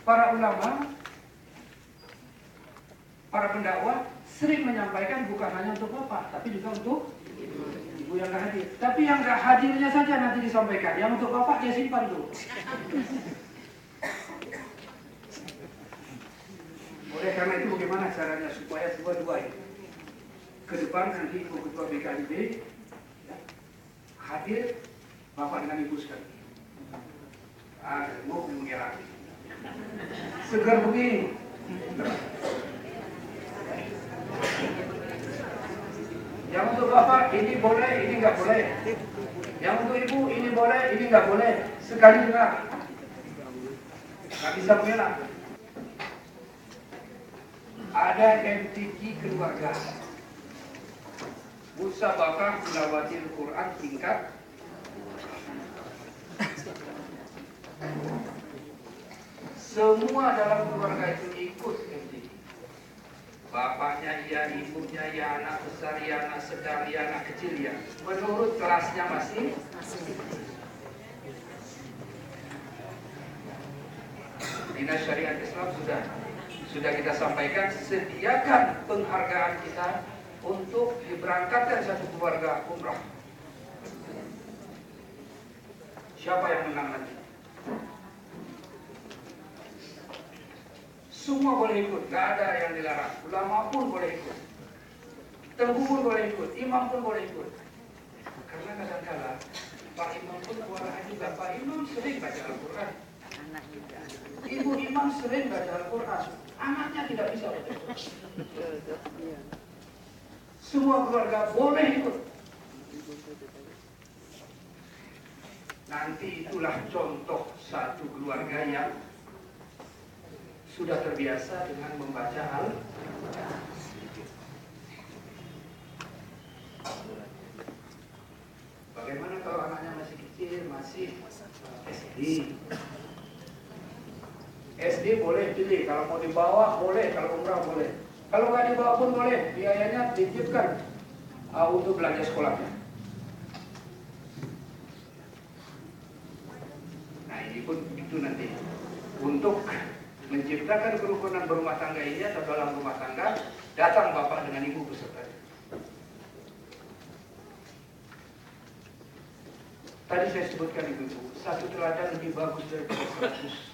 para ulama, para pendakwah sering menyampaikan bukan hanya untuk bapak, tapi juga untuk ibu yang nggak hadir. Tapi yang nggak hadirnya saja nanti disampaikan, yang untuk bapak dia simpan dulu. Oleh karena itu bagaimana caranya supaya dua-dua ini ke depan nanti Ibu Ketua BKIB ya, hadir bapak dengan ibu sekali. Mau mengira segar begini. Yang untuk bapak ini boleh, ini nggak boleh. Yang untuk ibu ini boleh, ini nggak boleh. Sekali dengar, nggak bisa mengelak. Ada MTQ keluarga, musabaqah tilawatil Quran tingkat semua dalam keluarga itu ikut MTQ. Bapaknya iya, ibunya ya, anak besar ya, anak sedang ya, anak kecil ya. Menurut kelasnya masing. Dinas Syariat Islam sudah kita sampaikan, sediakan penghargaan kita untuk diberangkatkan satu keluarga umrah. Siapa yang menang nanti? Semua boleh ikut, nggak ada yang dilarang. Ulama pun boleh ikut, tengku pun boleh ikut, imam pun boleh ikut. Karena kadang-kadang Pak Imam pun keluar juga. Pak Imam sering baca Al-Quran, Ibu Imam sering baca Al-Quran, anaknya tidak bisa baca Al-Quran. Semua keluarga boleh ikut. Nanti itulah contoh satu keluarga yang sudah terbiasa dengan membaca Al-Quran. Bagaimana kalau anaknya masih kecil, masih SD? SD boleh pilih, kalau mau dibawa boleh, kalau umrah boleh. Kalau nggak dibawa pun boleh, biayanya dititipkan untuk belanja sekolahnya. Nah ini pun itu nanti untuk menciptakan kerukunan berumah tangga ini atau dalam rumah tangga, datang bapak dengan ibu beserta. Tadi saya sebutkan ibu, satu teladan lebih bagus dari 100.